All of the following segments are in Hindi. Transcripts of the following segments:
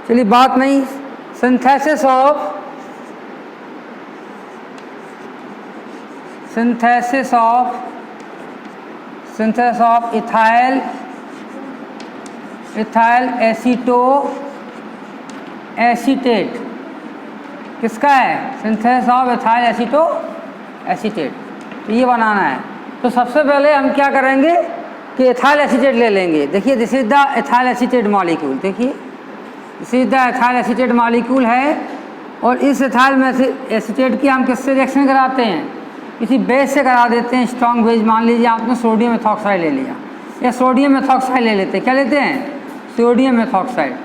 चलिए बात नहीं, सिंथेसिस ऑफ इथाइल एसीटेट किसका है? Synthesis of ethyl acetate. तो ये बनाना है। तो सबसे पहले हम क्या करेंगे कि इथाइल एसीटेट ले लेंगे। देखिए this is the ethyl acetate molecule. देखिए this is the ethyl acetate molecule है। और इस इथाइल एसीटेट की हम किससे रिएक्शन कराते हैं? किसी बेस से करा देते हैं, स्ट्रॉन्ग बेस। मान लीजिए आपने सोडियम मेथॉक्साइड ले लिया या सोडियम मेथॉक्साइड ले लेते हैं। क्या लेते हैं? Sodium methoxide.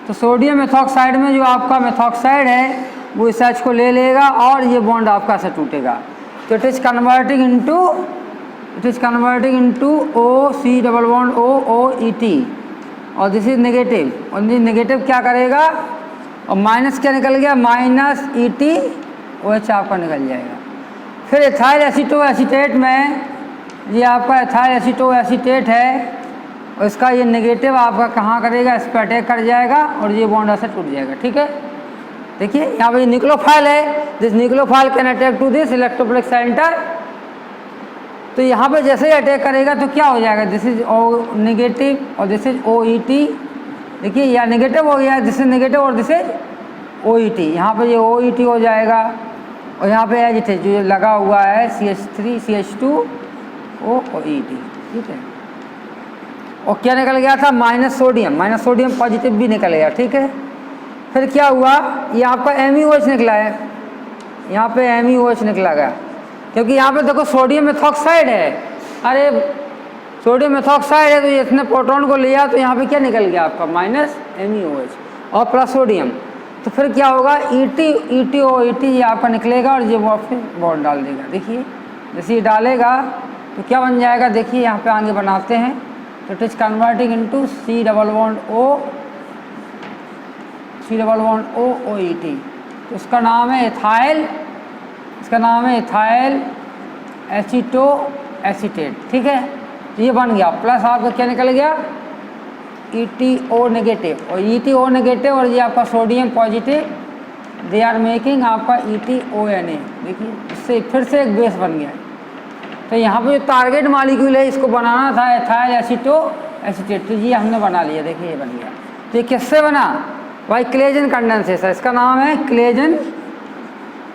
तो सोडियम मेथॉक्साइड में जो आपका मेथॉक्साइड है वो इस H को ले लेगा और ये बॉन्ड आपका से टूटेगा। तो it is converting into OC double bond OET और दिस इज नेगेटिव। और ये नेगेटिव क्या करेगा? और माइनस क्या निकल गया? -ETOH आपका निकल जाएगा। फिर इथाइल एसीटोएसीटेट में ये आपका इथाइल एसीटोएसीटेट है और इसका ये नेगेटिव आपका कहाँ करेगा? इस पर अटैक कर जाएगा और ये बॉन्ड ऐसे टूट जाएगा। ठीक है, देखिए यहाँ पे न्यूक्लियोफाइल है। This nucleophile can attack to this electrophilic centre. तो यहाँ पे जैसे ही अटैक करेगा तो क्या हो जाएगा? दिस इज O नेगेटिव और दिस इज OET। देखिए यहाँ नेगेटिव हो गया, दिस इज नेगेटिव और दिस इज OET। यहाँ पे ये OET हो जाएगा और यहाँ पे एज जो लगा हुआ है CH3 CH2 OET। ठीक है, और क्या निकल गया था? माइनस सोडियम पॉजिटिव भी निकल गया। ठीक है, फिर क्या हुआ? ये आपका MeOH निकला है। यहाँ पे MeOH निकला गया क्योंकि यहाँ पे देखो सोडियम मेथॉक्साइड है। अरे सोडियम मेथॉक्साइड है तो ये इतने प्रोटॉन को लिया तो यहाँ पे क्या निकल गया आपका? -MeOH और प्लस सोडियम। तो फिर क्या होगा? ETOET ये आपका निकलेगा और ये फिर बॉन्ड डाल देगा। देखिए जैसे ये डालेगा तो क्या बन जाएगा? देखिए यहाँ पे आगे बनाते हैं। तो it is converting into C double bond OET। तो इसका नाम है इथाइल एसीटोएसीटेट। ठीक है, तो ये बन गया। प्लस आपका क्या निकल गया? ETO नेगेटिव और ETO नेगेटिव और ये आपका sodium positive, they are making आपका ETONA। देखिए इससे फिर से एक बेस बन गया। तो यहाँ पे जो टारगेट मॉलिक्यूल है इसको बनाना था इथाइल एसीटोएसीटेट। तो ये हमने बना लिया। देखिए ये बन गया। तो ये किससे बना भाई? Claisen condensation. इसका नाम है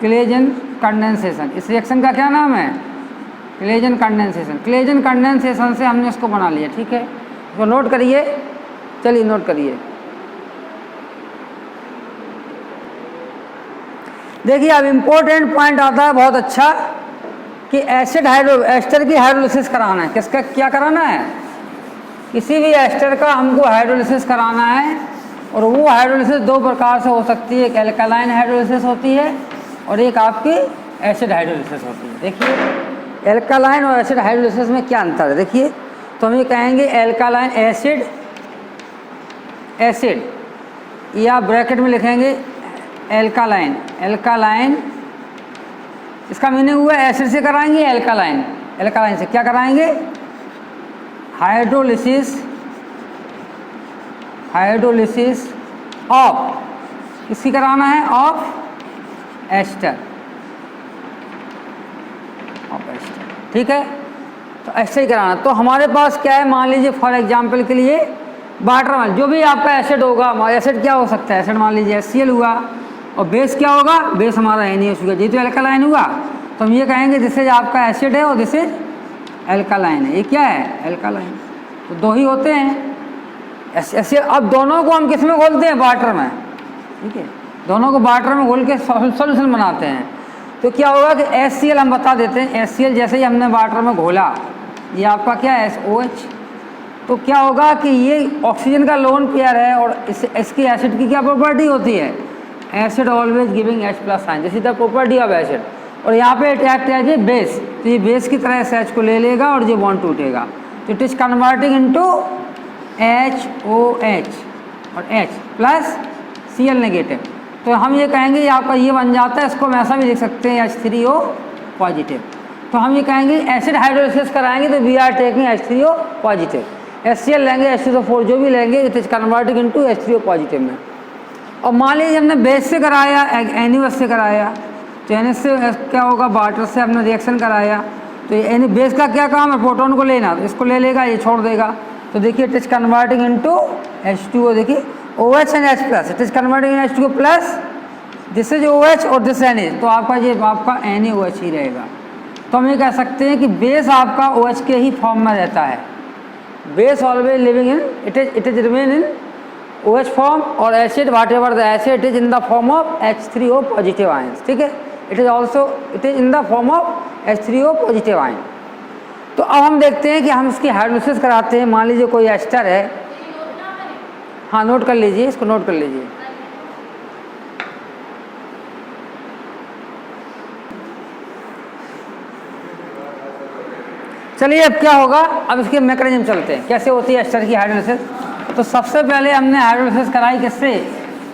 क्लेजन कंडेंसेशन। इस रिएक्शन का क्या नाम है? क्लेजन कंडेंसेशन से हमने इसको बना लिया। ठीक है, इसको नोट करिए। चलिए नोट करिए। देखिए अब इम्पोर्टेंट पॉइंट आता है बहुत अच्छा कि एस्टर की हाइड्रोलिसिस कराना है। किसका क्या कराना है? किसी भी एस्टर का हमको हाइड्रोलिसिस कराना है। और वो हाइड्रोलिसिस दो प्रकार से हो सकती है। एक एल्कालाइन हाइड्रोलिसिस होती है और एक आपकी एसिड हाइड्रोलिसिस होती है। देखिए एल्कालाइन और एसिड हाइड्रोलिसिस में क्या अंतर है? देखिए तो हम ये कहेंगे एल्कालाइन एसिड या ब्रैकेट में लिखेंगे एल्कालाइन। इसका मीनिंग हुआ एसिड से कराएंगे एल्कालाइन से क्या कराएंगे? हाइड्रोलिसिस ऑफ किसकी कराना है? Of ester. ठीक है, तो ऐसे ही कराना। तो हमारे पास क्या है? मान लीजिए फॉर एग्जांपल के लिए वाटर जो भी आपका एसिड होगा, एसिड क्या हो सकता है? एसिड मान लीजिए HCl हुआ और बेस क्या होगा? बेस हमारा NaOH हुआ। ये तो एल्कालाइन हुआ। तो हम ये कहेंगे दिस इज आपका एसिड है और दिस इज एल्कालाइन है। ये क्या है? एल्कालाइन। तो दो ही होते हैं ऐसे। अब दोनों को हम किस में घोलते हैं? वाटर में। ठीक है, दोनों को वाटर में घोल के सॉल्यूशन बनाते हैं। तो क्या होगा कि HCl हम बता देते हैं। HCl जैसे ही हमने वाटर में घोला, ये आपका क्या है? SOH। तो क्या होगा कि ये ऑक्सीजन का लोन पेयर है और इसकी एसिड की क्या प्रॉपर्टी होती है? Acid always giving H+ sign, जैसी द प्रॉपर्टी ऑफ एसिड। और यहाँ पे अटैक्ट एज ए बेस, तो ये बेस की तरह SH को ले लेगा और ये बॉन्ड टूटेगा। तो it is converting into HOH और H प्लस Cl नेगेटिव। तो हम ये कहेंगे आपका ये बन जाता है। इसको हम ऐसा भी लिख सकते हैं H3O पॉजिटिव। तो हम ये कहेंगे एसिड हाइड्रोलिसिस कराएंगे तो we are taking H3O positive. HCl लेंगे H2SO4 जो भी लेंगे, it is converting into H3O positive में। और मान लीजिए हमने बेस से कराया, NaOH से कराया, तो Na से क्या होगा, वाटर से हमने रिएक्शन कराया, तो ये बेस का क्या काम है, प्रोटॉन को लेना, तो इसको ले लेगा, ये छोड़ देगा, तो देखिए it is converting into H2O, देखिए OH and H+, it is converting in H2O plus, this is OH और दिस Na, तो आपका ये आपका NaOH ही रहेगा। तो हम ये कह सकते हैं कि बेस आपका OH के ही फॉर्म में रहता है, base always living in it is remain in OH form, और acid whatever the acid it is in the form of H3O positive ions, ठीक है, it is in the form of H3O positive ion. तो अब हम देखते हैं कि हम इसकी हाइड्रोलिसिस कराते हैं। मान लीजिए कोई एस्टर है, हाँ नोट कर लीजिए, इसको नोट कर लीजिए। चलिए अब क्या होगा, अब इसके मैकेनिज्म चलते हैं, कैसे होती है एस्टर की हाइड्रोलिसिस। तो सबसे पहले हमने हाइड्रोलिसिस कराई किससे,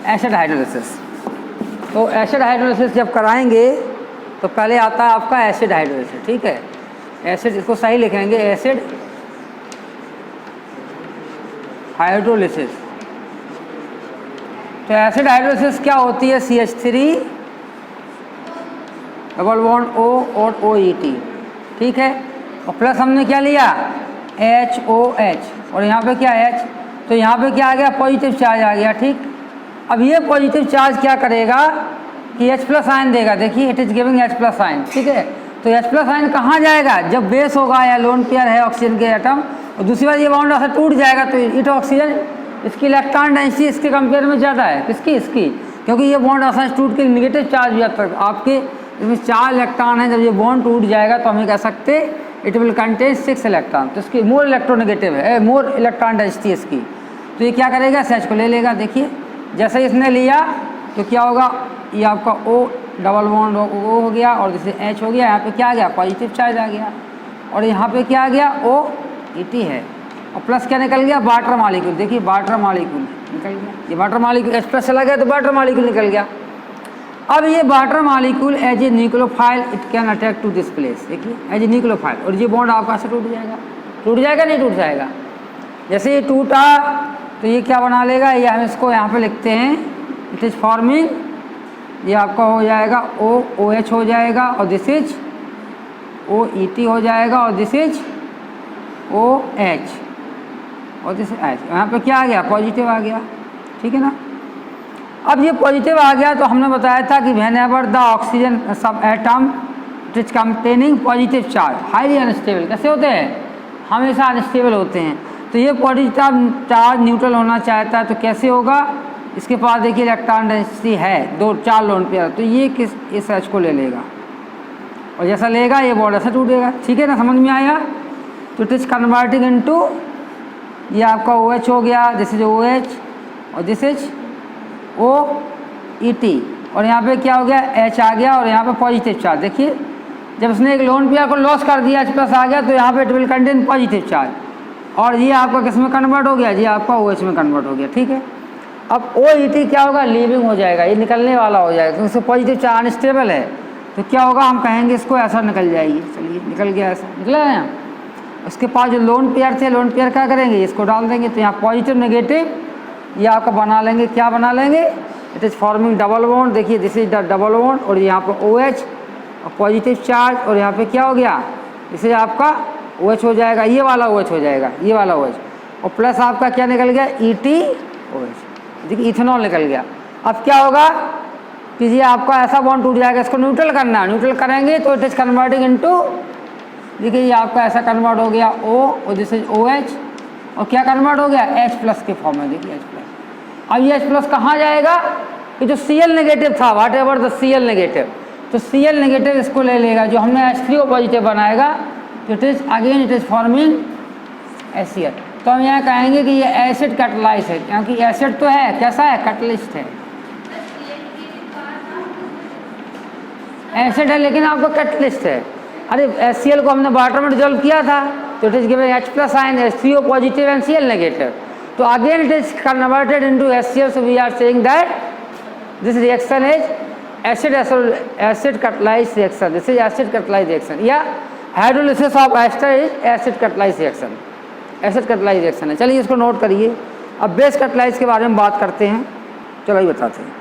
एसिड हाइड्रोलिसिस। तो एसिड हाइड्रोलिसिस जब कराएंगे तो पहले आता है आपका एसिड हाइड्रोलिसिस, ठीक है, एसिड, इसको सही लिखेंगे, एसिड हाइड्रोलिसिस। तो एसिड हाइड्रोलिसिस क्या होती है, CH3 डबल बॉन्ड O और OET, ठीक है, और प्लस हमने क्या लिया, HOH, और यहाँ पे क्या H, तो यहाँ पे क्या आ गया, पॉजिटिव चार्ज आ गया, ठीक। अब ये पॉजिटिव चार्ज क्या करेगा कि H+ आयन देगा, देखिए it is giving H+ ion, ठीक है। तो H+ आयन कहाँ जाएगा, जब बेस होगा या लोन पेयर है ऑक्सीजन के एटम, और दूसरी बात ये बॉन्ड ऐसा टूट जाएगा, तो इट ऑक्सीजन, इसकी इलेक्ट्रॉन डेंसिटी इसके कंपेयर में ज़्यादा है, किसकी, इसकी, क्योंकि ये बॉन्ड ऐसा टूट के नेगेटिव चार्ज भी आता है आपके, इसमें 4 इलेक्ट्रॉन है, जब ये बॉन्ड टूट जाएगा तो हम कह सकते इट विल कंटेन 6 इलेक्ट्रॉन, तो इसकी मोर इलेक्ट्रोनेगेटिव है, मोर इलेक्ट्रॉन डेंसिटी इसकी। तो ये क्या करेगा, SH को ले लेगा, देखिए जैसे ही इसने लिया तो क्या होगा, ये आपका O डबल बॉन्ड O हो गया, और जैसे H हो गया, यहाँ पे क्या आ गया, पॉजिटिव चार्ज आ गया, और यहाँ पे क्या आ गया, OET है, और प्लस क्या निकल गया, वाटर मॉलिक्यूल, देखिए वाटर मॉलिक्यूल निकल गया, ये वाटर मॉलिक्यूल H+ चला गया तो वाटर मॉलिक्यूल निकल गया। अब ये water molecule as a nucleophile it can attack to this place, देखिए एज ए न्यूक्लियोफाइल, और ये बॉन्ड आपका से टूट जाएगा नहीं टूट जाएगा, जैसे ये टूटा तो ये क्या बना लेगा, ये हम इसको यहाँ पे लिखते हैं, इट इज फॉर्मिंग, ये आपका हो जाएगा OH हो जाएगा, और दिस इज OET हो जाएगा, और दिस इज OH, और दिस H, यहाँ पे क्या आ गया, पॉजिटिव आ गया, ठीक है ना। अब ये पॉजिटिव आ गया तो हमने बताया था कि व्हेनेवर द ऑक्सीजन सब atom it is containing positive charge highly unstable, कैसे होते हैं, हमेशा अनस्टेबल होते हैं। तो ये पॉजिटिव चार्ज न्यूट्रल होना चाहता है, तो कैसे होगा, इसके पास देखिए इलेक्ट्रॉन डेंसिटी है 2-4 लोन पेयर, तो ये इस H को ले लेगा, और जैसा लेगा ये बॉन्ड ऐसा टूटेगा, ठीक है ना, समझ में आया। तो इट इज कन्वर्टिंग इनटू, ये आपका OH हो गया, दिस इज OH, और दिस इज OET, और यहाँ पे क्या हो गया, H आ गया, और यहाँ पे पॉजिटिव चार्ज, देखिए जब उसने एक लोन पेयर को लॉस कर दिया, H+ आ गया, तो यहाँ पे it will contain positive charge, और ये आपका किस में कन्वर्ट हो गया, ये आपका OH में कन्वर्ट हो गया, ठीक है। अब OET क्या होगा, लीविंग हो जाएगा, ये निकलने वाला हो जाएगा, क्योंकि इससे पॉजिटिव चार्ज अनस्टेबल है, तो क्या होगा, हम कहेंगे इसको ऐसा निकल जाएगी, चलिए निकल गया, ऐसा निकला है। उसके पास जो लोन पेयर थे, लोन पेयर क्या करेंगे, इसको डाल देंगे, तो यहाँ पॉजिटिव नेगेटिव ये आपका बना लेंगे, क्या बना लेंगे, it is forming double bond, देखिए this is the double bond, और यहाँ पर OH और पॉजिटिव चार्ज, और यहाँ पे क्या हो गया, इसे आपका OH हो जाएगा, ये वाला OH हो जाएगा, ये वाला OH, और प्लस आपका क्या निकल गया, ETOH, देखिए इथेनॉल निकल गया। अब क्या होगा कि ये आपका ऐसा बॉन्ड टूट जाएगा, इसको न्यूट्रल करना है, न्यूट्रल करेंगे तो इट इज कन्वर्टिंग इनटू, देखिए ये आपका ऐसा कन्वर्ट हो गया O, और दिस इज OH, और क्या कन्वर्ट हो गया, H+ के फॉर्म में, देखिए H+। अब ये H+ कहाँ जाएगा, ये जो Cl नेगेटिव था, वाट एवर द Cl नेगेटिव, तो Cl नेगेटिव इसको ले लेगा, जो हमने H3O पॉजिटिव बनाएगा, तो it is again it is forming HCl। तो हम यहाँ कहेंगे कि ये एसिड कैटलाइज है, क्योंकि एसिड तो है, कैसा है, कैटलिस्ट है, एसिड है लेकिन आपको कैटलिस्ट है। अरे HCl को हमने वाटर में डिजोल्व किया था, तो it is giving H+ ion, H3O positive and Cl negative, तो again it is converted into HCl, so we are saying that this reaction is acid catalyse reaction, this is acid catalyse reaction, या hydrolysis of ester is acid catalyse reaction, acid catalyse reaction है। चलिए इसको नोट करिए। अब बेस कैटलाइज के बारे में बात करते हैं। चलो ये बताते हैं।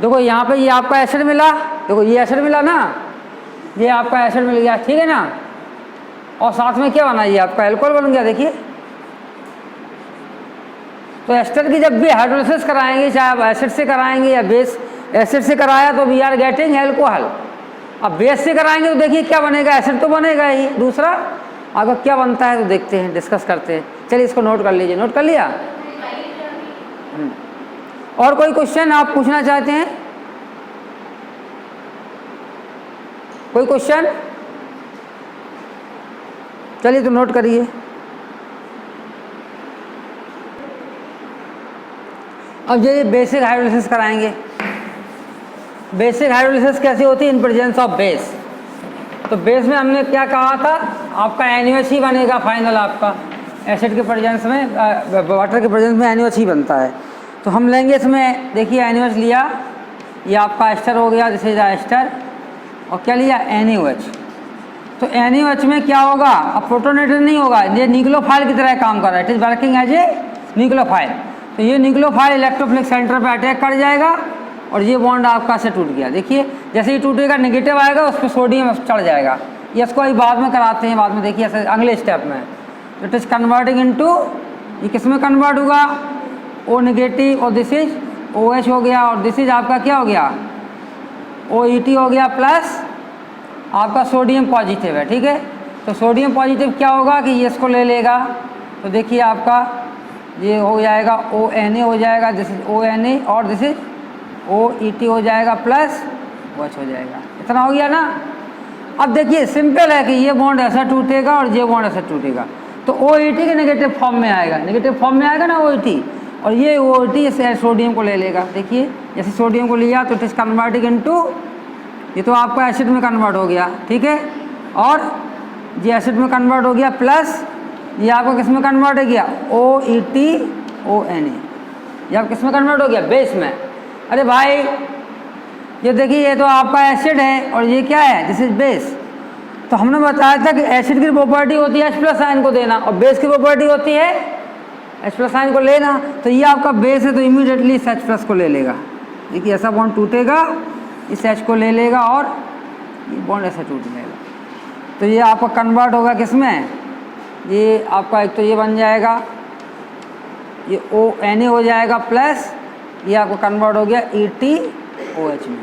देखो यहाँ पे ये आपका एसिड मिला, देखो ये एसिड मिला ना, ये आपका एसिड मिल गया, ठीक है ना, और साथ में क्या बना, ये आपका एल्कोहल बन गया। देखिए तो एस्टर की जब भी हाइड्रोलिसिस कराएंगे, चाहे आप एसिड से कराएंगे या बेस, एसिड से कराया तो वी आर गेटिंग एल्कोहल, अब बेस से कराएंगे तो देखिए क्या बनेगा, एसिड तो बनेगा ही, दूसरा अगर क्या बनता है तो देखते हैं, डिस्कस करते हैं। चलिए इसको नोट कर लीजिए, नोट कर लिया। और कोई क्वेश्चन आप पूछना चाहते हैं, कोई क्वेश्चन? चलिए तो नोट करिए। अब ये बेसिक हाइड्रोलिसिस कराएंगे। बेसिक हाइड्रोलिसिस कैसे होती है? इन प्रेजेंस ऑफ बेस। तो बेस में हमने क्या कहा था, आपका NaOH ही बनेगा फाइनल, आपका एसिड के प्रेजेंस में, वाटर के प्रेजेंस में NaOH ही बनता है। तो हम लेंगे इसमें, देखिए NaOH लिया, ये आपका एस्टर हो गया, दिस इज एस्टर, और क्या लिया, NaOH। तो NaOH में क्या होगा, अब प्रोटोनेटेड नहीं होगा, ये न्यूक्लियोफाइल की तरह काम कर रहा है, it is working as a nucleophile. तो ये न्यूक्लियोफाइल इलेक्ट्रोफिलिक सेंटर पे अटैक कर जाएगा और ये बॉन्ड आपका से टूट गया। देखिए जैसे ही टूटेगा नेगेटिव आएगा, उस पर सोडियम चढ़ जाएगा। ये इसको अभी बाद में कराते हैं, बाद में देखिए ऐसे अगले स्टेप में। तो इट इज कन्वर्टिंग इनटू, ये किस में कन्वर्ट होगा, O नेगेटिव, और दिस इज OH हो गया, और दिस इज आपका क्या हो गया, OET हो गया, प्लस आपका सोडियम पॉजिटिव है, ठीक है। तो सोडियम पॉजिटिव क्या होगा कि ये इसको ले लेगा, तो देखिए आपका ये हो जाएगा ONA हो जाएगा, दिस इज ONA, और दिस इज OET हो जाएगा, प्लस OH हो जाएगा। इतना हो गया ना। अब देखिए सिंपल है कि ये बॉन्ड ऐसा टूटेगा और ये बॉन्ड ऐसा टूटेगा, तो OET के नेगेटिव फॉर्म में आएगा, नेगेटिव फॉर्म में आएगा ना OET, और ये OET से सोडियम को ले लेगा। देखिए जैसे सोडियम को लिया तो इट इज कन्वर्टिंग इनटू, ये तो आपका एसिड में कन्वर्ट हो गया, ठीक है, और ये एसिड में कन्वर्ट हो गया, प्लस ये आपका किस में कन्वर्ट हो गया, OET ONA, ये आप किस में कन्वर्ट हो गया, बेस में। अरे भाई ये देखिए ये तो आपका एसिड है और ये क्या है, दिस इज बेस। तो हमने बताया था कि एसिड की प्रॉपर्टी होती है H+ आयन को देना, और बेस की प्रॉपर्टी होती है H+ आयन को लेना। तो ये आपका बेस है तो इमीडिएटली इस H+ को ले लेगा। देखिए ऐसा बॉन्ड टूटेगा, इस H को ले लेगा और ये बॉन्ड ऐसा टूट जाएगा। तो ये आपका कन्वर्ट होगा किस में, ये आपका एक तो ये बन जाएगा, ये ONA हो जाएगा, प्लस ये आपको कन्वर्ट हो गया ETOH में,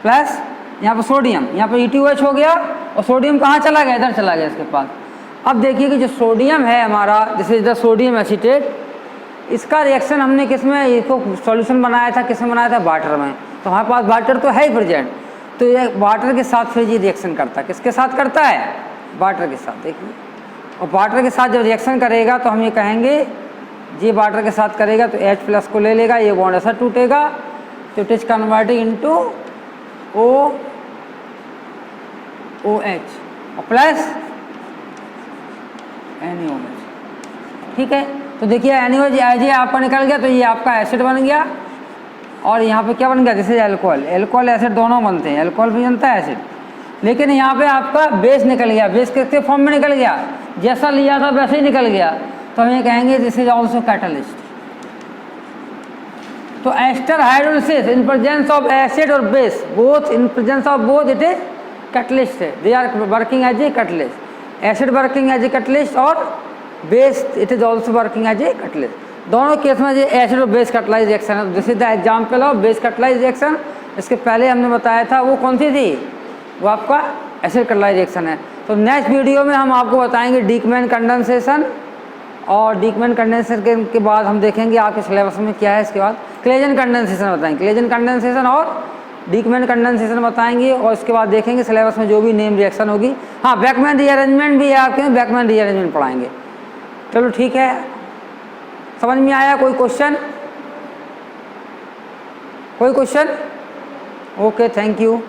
प्लस यहाँ पर सोडियम, यहाँ पर ETOH हो गया, और सोडियम कहाँ चला गया, इधर चला गया इसके पास। अब देखिए कि जो सोडियम है हमारा, this is the sodium acetate, इसका रिएक्शन हमने किस में, इसको सॉल्यूशन बनाया था, किस में बनाया था, वाटर में। तो हमारे पास वाटर तो है ही प्रेजेंट, तो ये वाटर के साथ फिर ये रिएक्शन करता है, किसके साथ करता है, वाटर के साथ। देखिए और वाटर के साथ जब रिएक्शन करेगा तो हम ये कहेंगे, ये वाटर के साथ करेगा तो H+ को ले लेगा, ये बॉन्ड ऐसा टूटेगा, तो it is converting into OH और प्लस NaOH, ठीक है। तो देखिए NaOH ये आपका निकल गया, तो ये आपका एसिड बन गया, और यहाँ पे क्या बन गया, जैसे अल्कोहल, अल्कोहल एसिड दोनों बनते हैं, अल्कोहल भी बनता है एसिड। लेकिन यहाँ पे आपका बेस निकल गया, बेस किसके फॉर्म में निकल गया, जैसा लिया था वैसे ही निकल गया, तो हम ये कहेंगे दिस इज ऑल्सो कैटलिस्ट। तो ester hydrolysis in presence of acid और base, both in presence of both it is catalyst है, they are working as a catalyst, acid working as a catalyst और base it is also working as a catalyst. दोनों केस में ये एसिड और बेस कैटलाइज रिएक्शन है। This is the example of base catalyse reaction. इसके पहले हमने बताया था वो कौन सी थी, वो आपका एसिड कैटलाइज रिएक्शन है। तो नेक्स्ट वीडियो में हम आपको बताएंगे डीकमैन कंडेंसेशन, और डीकमैन कंडेंसेशन के बाद हम देखेंगे आपके सिलेबस में क्या है, इसके बाद क्लेजन कंडेंसेशन बताएंगे, क्लेजन कंडेंसेशन और डीकमैन कंडेंसेशन बताएंगे, और इसके बाद देखेंगे सिलेबस में जो भी नेम रिएक्शन होगी। हाँ बैकमैन रीअरेंजमेंट भी है आपके में, बैकमैन रीअरेंजमेंट पढ़ाएंगे। चलो ठीक है, समझ में आया? कोई क्वेश्चन, कोई क्वेश्चन? Okay, thank you.